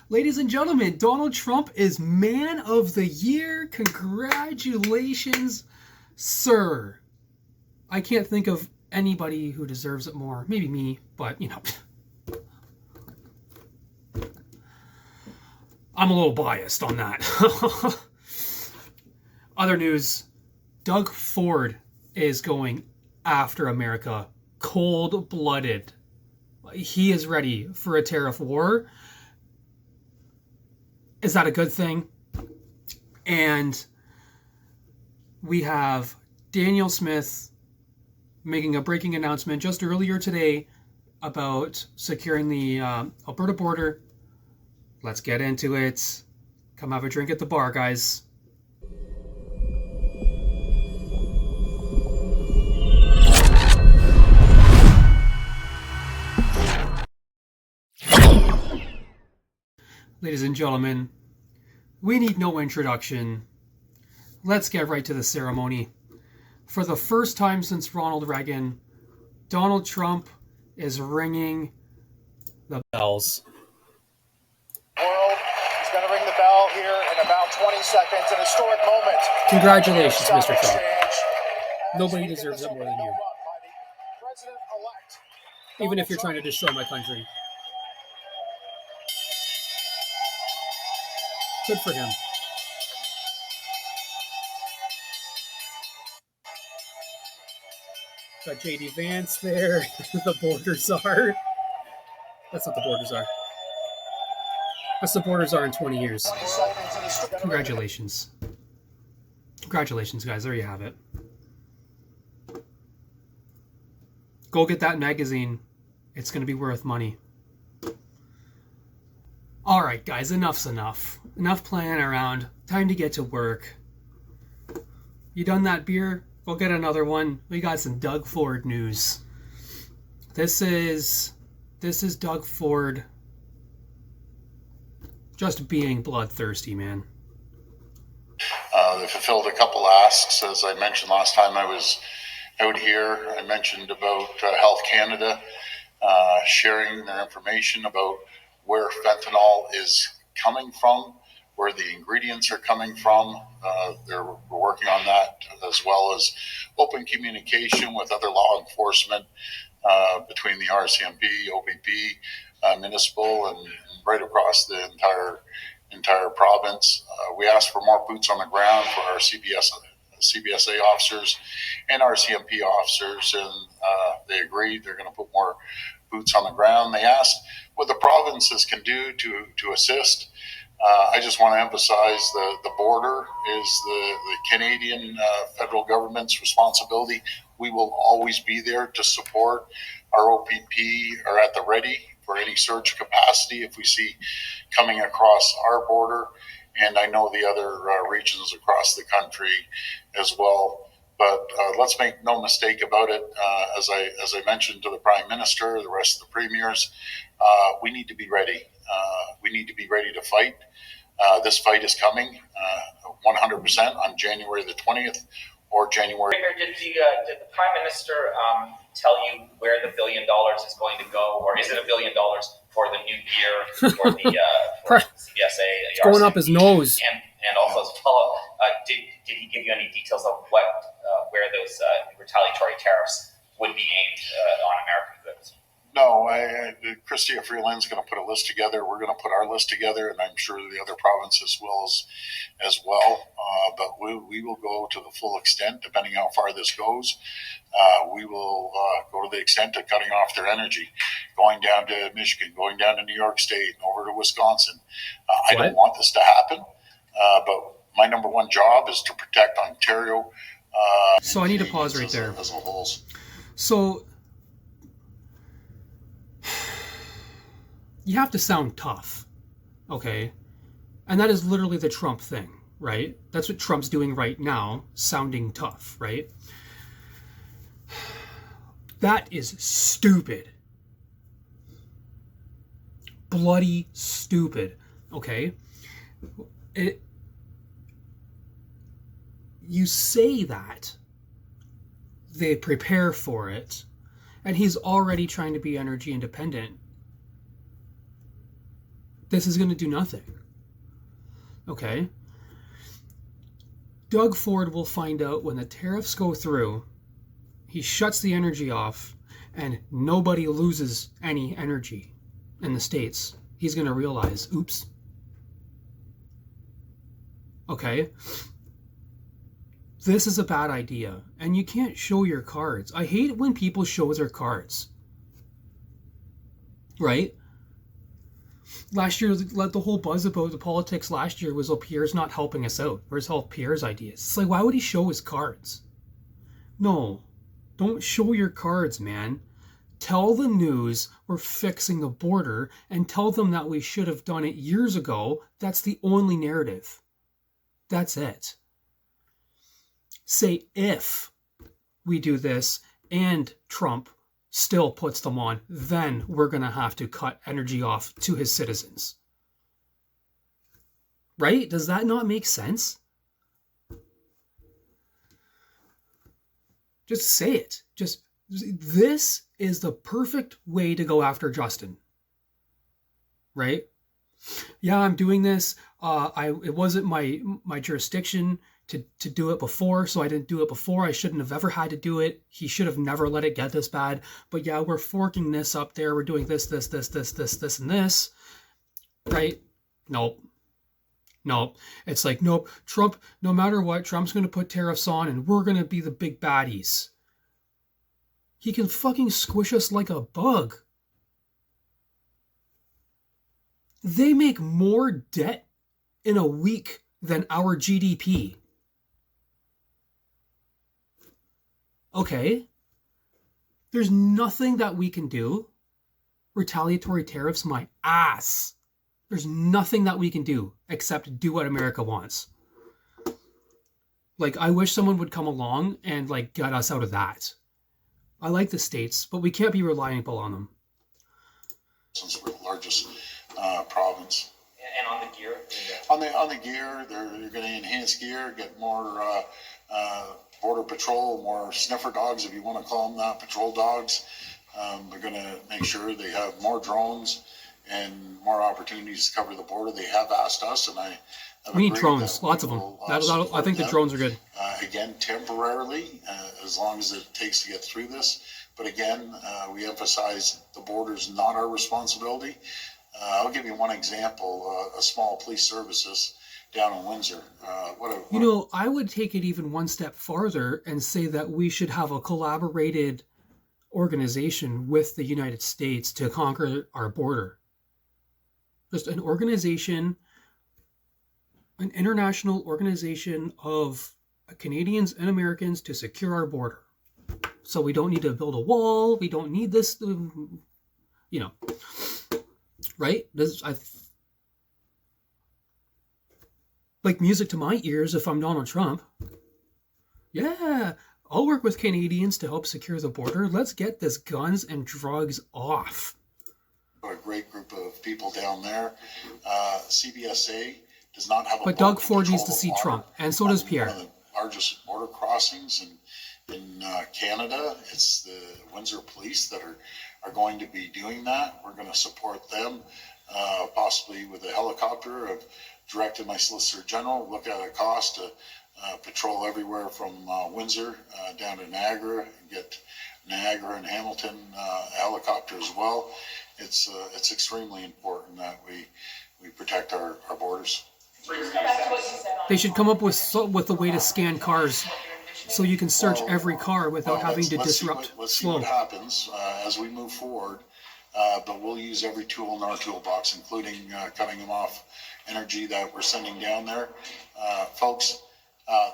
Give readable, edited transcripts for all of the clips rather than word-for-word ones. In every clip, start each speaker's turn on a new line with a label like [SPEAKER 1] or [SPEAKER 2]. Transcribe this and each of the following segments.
[SPEAKER 1] Ladies and gentlemen, Donald Trump is Man of the Year. Congratulations, sir. I can't think of anybody who deserves it more. Maybe me, but, you know. I'm a little biased on that. Other news, Doug Ford is going after America cold-blooded. He is ready for a tariff war. Is that a good thing? And we have Daniel Smith making a breaking announcement just earlier today about securing the Alberta border. Let's get into it. Come have a drink at the bar, guys. Ladies and gentlemen, we need no introduction. Let's get right to the ceremony. For the first time since Ronald Reagan, Donald Trump is ringing the bells.
[SPEAKER 2] World is going to ring the bell here in about 20 seconds, an historic moment.
[SPEAKER 1] Congratulations, Mr. Trump. Nobody deserves it more than you. Even if you're trying to destroy my country. Good for him. Got J.D. Vance there. The borders are. That's not the borders are. That's the borders are in 20 years. Congratulations. Congratulations, guys. There you have it. Go get that magazine. It's going to be worth money. All right, guys. Enough's enough. Enough playing around. Time to get to work. You done that beer? Go get another one. We got some Doug Ford news. This is Doug Ford just being bloodthirsty, man.
[SPEAKER 3] They fulfilled a couple asks, as I mentioned last time I was out here. I mentioned about Health Canada sharing their information about where fentanyl is coming from, where the ingredients are coming from. We're working on that, as well as open communication with other law enforcement between the RCMP, OPP, municipal, and right across the entire province. We asked for more boots on the ground for our CBSA officers and RCMP officers, and they agreed they're going to put more boots on the ground. They asked what the provinces can do to assist. I just want to emphasize the border is the Canadian federal government's responsibility. We will always be there to support. Our OPP are at the ready for any surge capacity if we see coming across our border, and I know the other regions across the country as well. But let's make no mistake about it. As I mentioned to the Prime Minister, the rest of the premiers, we need to be ready. We need to be ready to fight. This fight is coming 100% on January the 20th or January.
[SPEAKER 4] Did the Prime Minister tell you where the $1 billion is going to go, or is it $1 billion for the new year for the CBSA?
[SPEAKER 1] It's going up his nose.
[SPEAKER 4] And also as a follow-up, did he give you any details of where those retaliatory tariffs would be aimed on American goods?
[SPEAKER 3] No, Chrystia Freeland's going to put a list together. We're going to put our list together, and I'm sure the other provinces will as well. But we will go to the full extent, depending how far this goes. We will go to the extent of cutting off their energy, going down to Michigan, going down to New York State, and over to Wisconsin. I don't want this to happen, but my number one job is to protect Ontario.
[SPEAKER 1] So I need to pause right there.
[SPEAKER 3] As a whole.
[SPEAKER 1] So you have to sound tough, okay? And that is literally the Trump thing, right? That's what Trump's doing right now, sounding tough, right? That is stupid. Bloody stupid, okay? You say that, they prepare for it, and he's already trying to be energy independent. This is going to do nothing. Okay? Doug Ford will find out when the tariffs go through, he shuts the energy off, and nobody loses any energy in the States. He's going to realize, oops. Okay? This is a bad idea, and you can't show your cards. I hate when people show their cards. Right? Last year, the whole buzz about the politics last year was, oh, Pierre's not helping us out. Where's all Pierre's ideas? It's like, why would he show his cards? No, don't show your cards, man. Tell the news we're fixing the border and tell them that we should have done it years ago. That's the only narrative. That's it. Say if we do this and Trump still puts them on, then we're going to have to cut energy off to his citizens. Right? Does that not make sense? Just say it. This is the perfect way to go after Justin. Right? Yeah, I'm doing this. It wasn't my jurisdiction to do it before, so I didn't do it before. I shouldn't have ever had to do it. He should have never let it get this bad. But yeah, we're forking this up there. We're doing this, and this. Right? Nope. It's like, nope. Trump, no matter what, Trump's going to put tariffs on and we're going to be the big baddies. He can fucking squish us like a bug. They make more debt in a week than our GDP. Okay. There's nothing that we can do. Retaliatory tariffs, my ass. There's nothing that we can do except do what America wants. Like, I wish someone would come along and, like, get us out of that. I like the States, but we can't be reliable on them.
[SPEAKER 3] Since we're the largest province.
[SPEAKER 4] And on the gear?
[SPEAKER 3] On the gear, they're going to enhance gear, get more border patrol, more sniffer dogs, if you want to call them that, patrol dogs. They're going to make sure they have more drones and more opportunities to cover the border. They have asked us, and I
[SPEAKER 1] we need drones, lots of them. I think the drones are good.
[SPEAKER 3] Again, temporarily, as long as it takes to get through this. But again, we emphasize the border is not our responsibility. I'll give you one example, a small police services down in Windsor.
[SPEAKER 1] I would take it even one step farther and say that we should have a collaborated organization with the United States to conquer our border. Just an organization, an international organization of Canadians and Americans to secure our border. So we don't need to build a wall. We don't need this, right? Like music to my ears if I'm Donald Trump. Yeah, I'll work with Canadians to help secure the border. Let's get this guns and drugs off.
[SPEAKER 3] A great group of people down there. CBSA does not have a...
[SPEAKER 1] But Doug Ford needs to see Trump, and so does Pierre.
[SPEAKER 3] One of the largest border crossings in Canada. It's the Windsor Police that are going to be doing that. We're going to support them, possibly with a helicopter. I've directed my Solicitor General, look at a cost to patrol everywhere from Windsor down to Niagara, and get Niagara and Hamilton a helicopter as well. It's extremely important that we protect our borders.
[SPEAKER 1] They should come up with a way to scan cars so you can search every car without having to disrupt
[SPEAKER 3] let's see
[SPEAKER 1] flow.
[SPEAKER 3] what happens as we move forward. But we'll use every tool in our toolbox, including cutting them off energy that we're sending down there. Folks,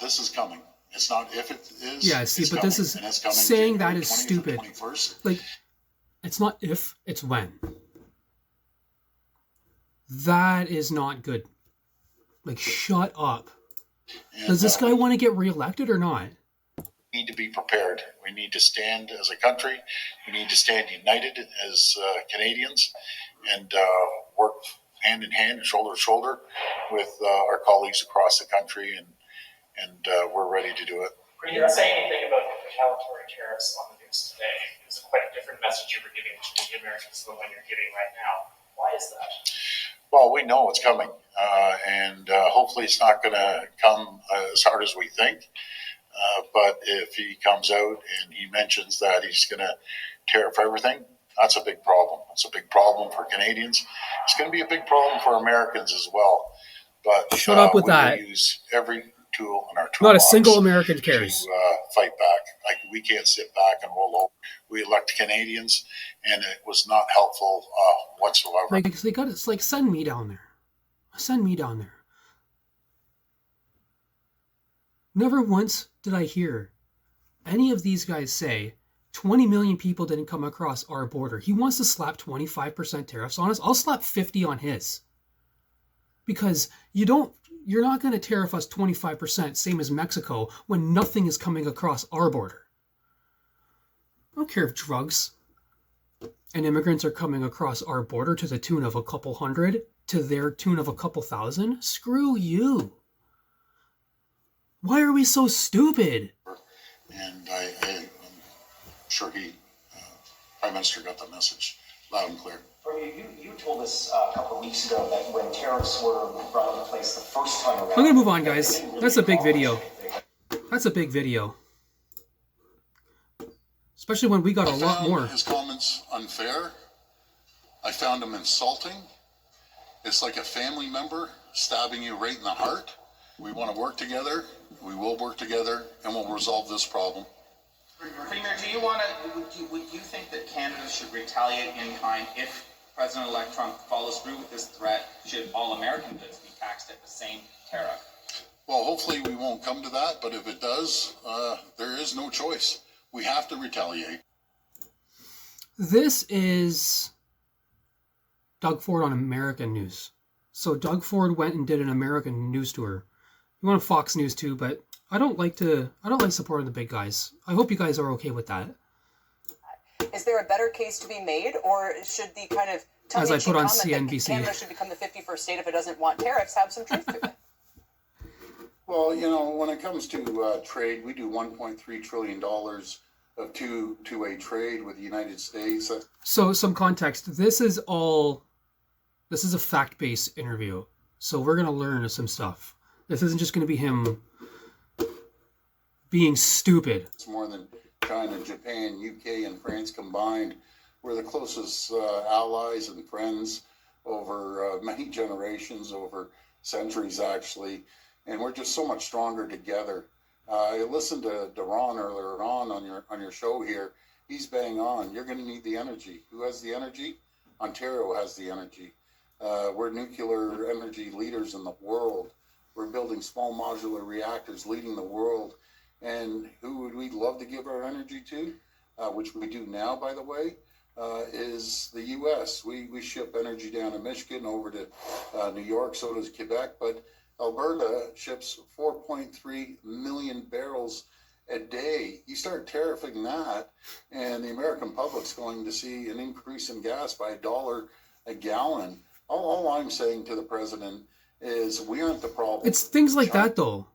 [SPEAKER 3] this is coming. It's not if it is.
[SPEAKER 1] Yeah, see, but
[SPEAKER 3] coming,
[SPEAKER 1] this is
[SPEAKER 3] it's coming
[SPEAKER 1] saying
[SPEAKER 3] January
[SPEAKER 1] that is
[SPEAKER 3] 20th or
[SPEAKER 1] stupid.
[SPEAKER 3] 21st.
[SPEAKER 1] Like, it's not if, it's when. That is not good. Like, shut up.
[SPEAKER 3] And,
[SPEAKER 1] Does this guy want to get reelected or not?
[SPEAKER 3] We need to be prepared. We need to stand as a country. We need to stand united as Canadians and work hand in hand, shoulder to shoulder with our colleagues across the country, and we're ready to do it.
[SPEAKER 4] You didn't say anything about the retaliatory tariffs on the news today. It's quite a different message you were giving to Canadian Americans than the one you're giving right now. Why is that?
[SPEAKER 3] Well, we know it's coming, and hopefully it's not going to come as hard as we think. But if he comes out and he mentions that he's going to tariff everything, that's a big problem. It's a big problem for Canadians. It's going to be a big problem for Americans as well. But
[SPEAKER 1] Shut up with
[SPEAKER 3] we
[SPEAKER 1] that.
[SPEAKER 3] will use every tool in our toolbox.
[SPEAKER 1] Not a single American cares.
[SPEAKER 3] To fight back. Like, we can't sit back and roll over. We elect Canadians, and it was not helpful whatsoever.
[SPEAKER 1] Like they got it's like send me down there. Send me down there. Never once did I hear any of these guys say 20 million people didn't come across our border. He wants to slap 25% tariffs on us. I'll slap 50 on his. Because you're not going to tariff us 25%, same as Mexico, when nothing is coming across our border. I don't care if drugs and immigrants are coming across our border to the tune of a couple hundred, to their tune of a couple thousand. Screw you. Why are we so stupid?
[SPEAKER 3] And I'm sure Prime Minister got the message loud and clear.
[SPEAKER 5] You told us a couple of weeks ago that when tariffs were brought into place the first time around...
[SPEAKER 1] I'm going to move on, guys. That's a big video. That's a big video. Especially when we got a lot more.
[SPEAKER 3] I found his comments unfair. I found him insulting. It's like a family member stabbing you right in the heart. We want to work together. We will work together, and we'll resolve this problem.
[SPEAKER 6] Premier, would you think that Canada should retaliate in kind if President-elect Trump follows through with this threat? Should all American goods be taxed at the same tariff?
[SPEAKER 3] Well, hopefully we won't come to that, but if it does, there is no choice. We have to retaliate.
[SPEAKER 1] This is Doug Ford on American news. So Doug Ford went and did an American news tour. He went on Fox News too, but I don't like supporting the big guys. I hope you guys are okay with that.
[SPEAKER 7] Is there a better case to be made, or should the kind of
[SPEAKER 1] as I put on
[SPEAKER 7] comment
[SPEAKER 1] CNBC,
[SPEAKER 7] that Canada should become the 51st state if it doesn't want tariffs have some truth to it?
[SPEAKER 3] Well, when it comes to trade, we do $1.3 trillion of two-way trade with the United States.
[SPEAKER 1] So some context. This is a fact-based interview. So we're going to learn some stuff. This isn't just going to be him being stupid.
[SPEAKER 3] It's more than China, Japan, UK, and France combined. We're the closest allies and friends over many generations, over centuries actually, and we're just so much stronger together. I listened to Ron earlier on your show here. He's bang on. You're going to need the energy. Who has the energy? Ontario has the energy. We're nuclear energy leaders in the world. We're building small modular reactors, leading the world. And who would we love to give our energy to, which we do now, by the way, is the U.S. We ship energy down to Michigan, over to New York, so does Quebec. But Alberta ships 4.3 million barrels a day. You start tariffing that, and the American public's going to see an increase in gas by $1 a gallon. All I'm saying to the president is we aren't the problem.
[SPEAKER 1] It's things like that, though.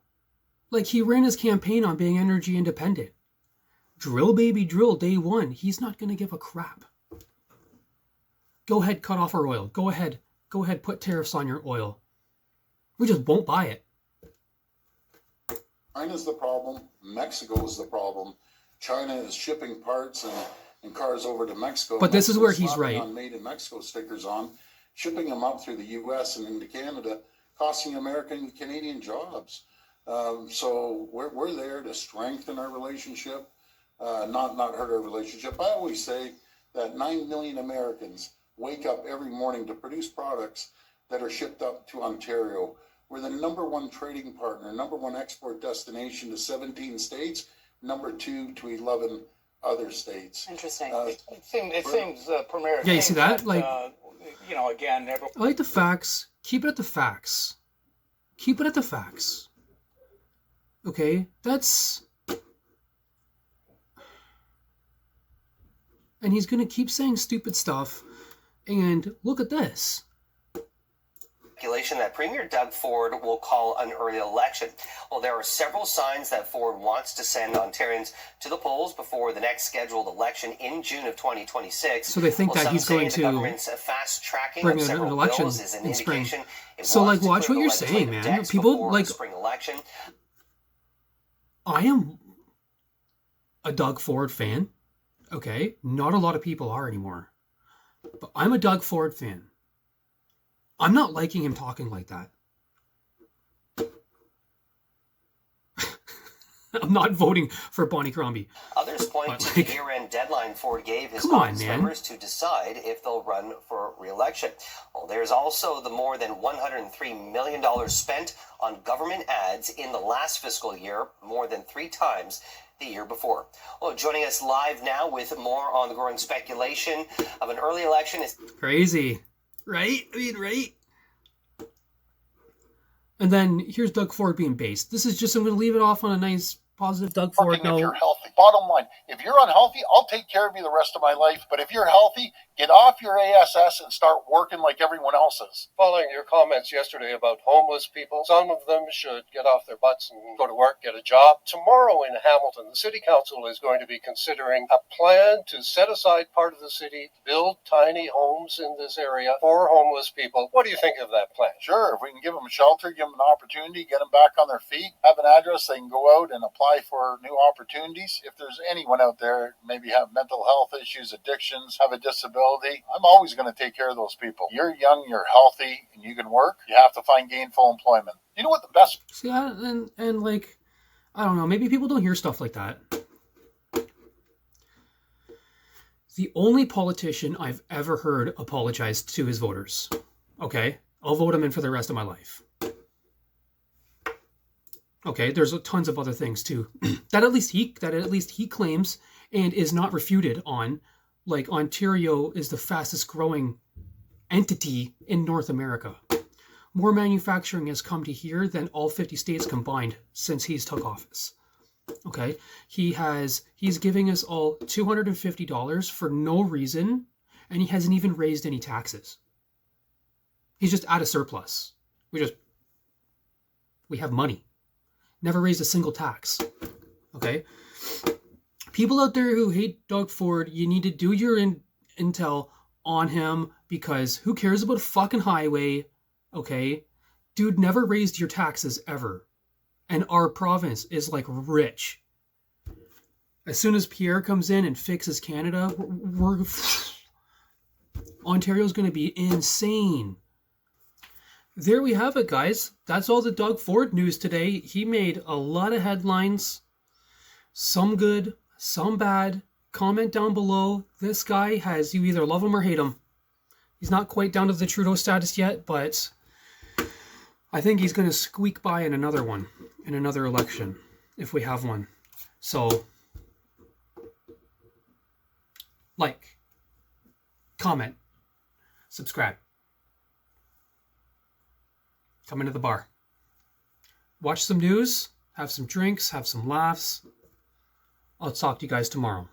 [SPEAKER 1] Like, he ran his campaign on being energy independent. Drill, baby, drill, day one. He's not going to give a crap. Go ahead, cut off our oil. Go ahead, put tariffs on your oil. We just won't buy it.
[SPEAKER 3] China's the problem. Mexico is the problem. China is shipping parts and cars over to Mexico.
[SPEAKER 1] But this is where he's right.
[SPEAKER 3] On Made in Mexico stickers on, shipping them up through the U.S. and into Canada, costing American and Canadian jobs. So we're there to strengthen our relationship, not hurt our relationship. I always say that 9 million Americans wake up every morning to produce products that are shipped up to Ontario. We're the number one trading partner, number one export destination to 17 states, number 2 to 11 other states.
[SPEAKER 7] Interesting.
[SPEAKER 5] It seems Premier...
[SPEAKER 1] Yeah, you see that? Like,
[SPEAKER 5] again...
[SPEAKER 1] I like the facts. Keep it at the facts. Keep it at the facts. Okay? That's... And he's going to keep saying stupid stuff. And look at this.
[SPEAKER 5] speculation that Premier Doug Ford will call an early election. Well, there are several signs that Ford wants to send Ontarians to the polls before the next scheduled election in June of 2026.
[SPEAKER 1] So they think that he's going to bring an election in spring. So, like, watch what you're saying, man. People, like,
[SPEAKER 5] spring election.
[SPEAKER 1] I am a Doug Ford fan. Okay, not a lot of people are anymore. But I'm a Doug Ford fan. I'm not liking him talking like that. I'm not voting for Bonnie Crombie.
[SPEAKER 5] Others point to the year-end deadline Ford gave his members to decide if they'll run for re-election. Well, there's also the more than $103 million spent on government ads in the last fiscal year, more than 3 times the year before. Well, joining us live now with more on the growing speculation of an early election is...
[SPEAKER 1] Crazy, right? I mean, right? And then here's Doug Ford being based. This is just, I'm going to leave it off on a nice, positive Doug Ford note.
[SPEAKER 3] If you're healthy. Bottom line, if you're unhealthy, I'll take care of you the rest of my life. But if you're healthy, get off your ASS and start working like everyone else is.
[SPEAKER 8] Following your comments yesterday about homeless people, some of them should get off their butts and go to work, get a job. Tomorrow in Hamilton, the City Council is going to be considering a plan to set aside part of the city, build tiny homes in this area for homeless people. What do you think of that plan?
[SPEAKER 3] Sure, if we can give them shelter, give them an opportunity, get them back on their feet, have an address, they can go out and apply for new opportunities. If there's anyone out there, maybe have mental health issues, addictions, have a disability, I'm always going to take care of those people. You're young, you're healthy, and you can work. You have to find gainful employment. You know what the best...
[SPEAKER 1] See, and like, I don't know, maybe people don't hear stuff like that. The only politician I've ever heard apologize to his voters. Okay? I'll vote him in for the rest of my life. Okay, there's tons of other things too that at least he claims and is not refuted on. Like, Ontario is the fastest growing entity in North America. More manufacturing has come to here than all 50 states combined since he's took office. Okay, he's giving us all $250 for no reason, and he hasn't even raised any taxes. He's just at a surplus. We have money. Never raised a single tax. Okay? People out there who hate Doug Ford, you need to do your intel on him, because who cares about a fucking highway? Okay? Dude never raised your taxes ever. And our province is like rich. As soon as Pierre comes in and fixes Canada, Ontario's going to be insane. There we have it, guys. That's all the Doug Ford news today. He made a lot of headlines. Some good, some bad. Comment down below. This guy has, you either love him or hate him. He's not quite down to the Trudeau status yet, but I think he's going to squeak by in another one, in another election, if we have one. So, like, comment, subscribe. Come into the bar. Watch some news, have some drinks, have some laughs. I'll talk to you guys tomorrow.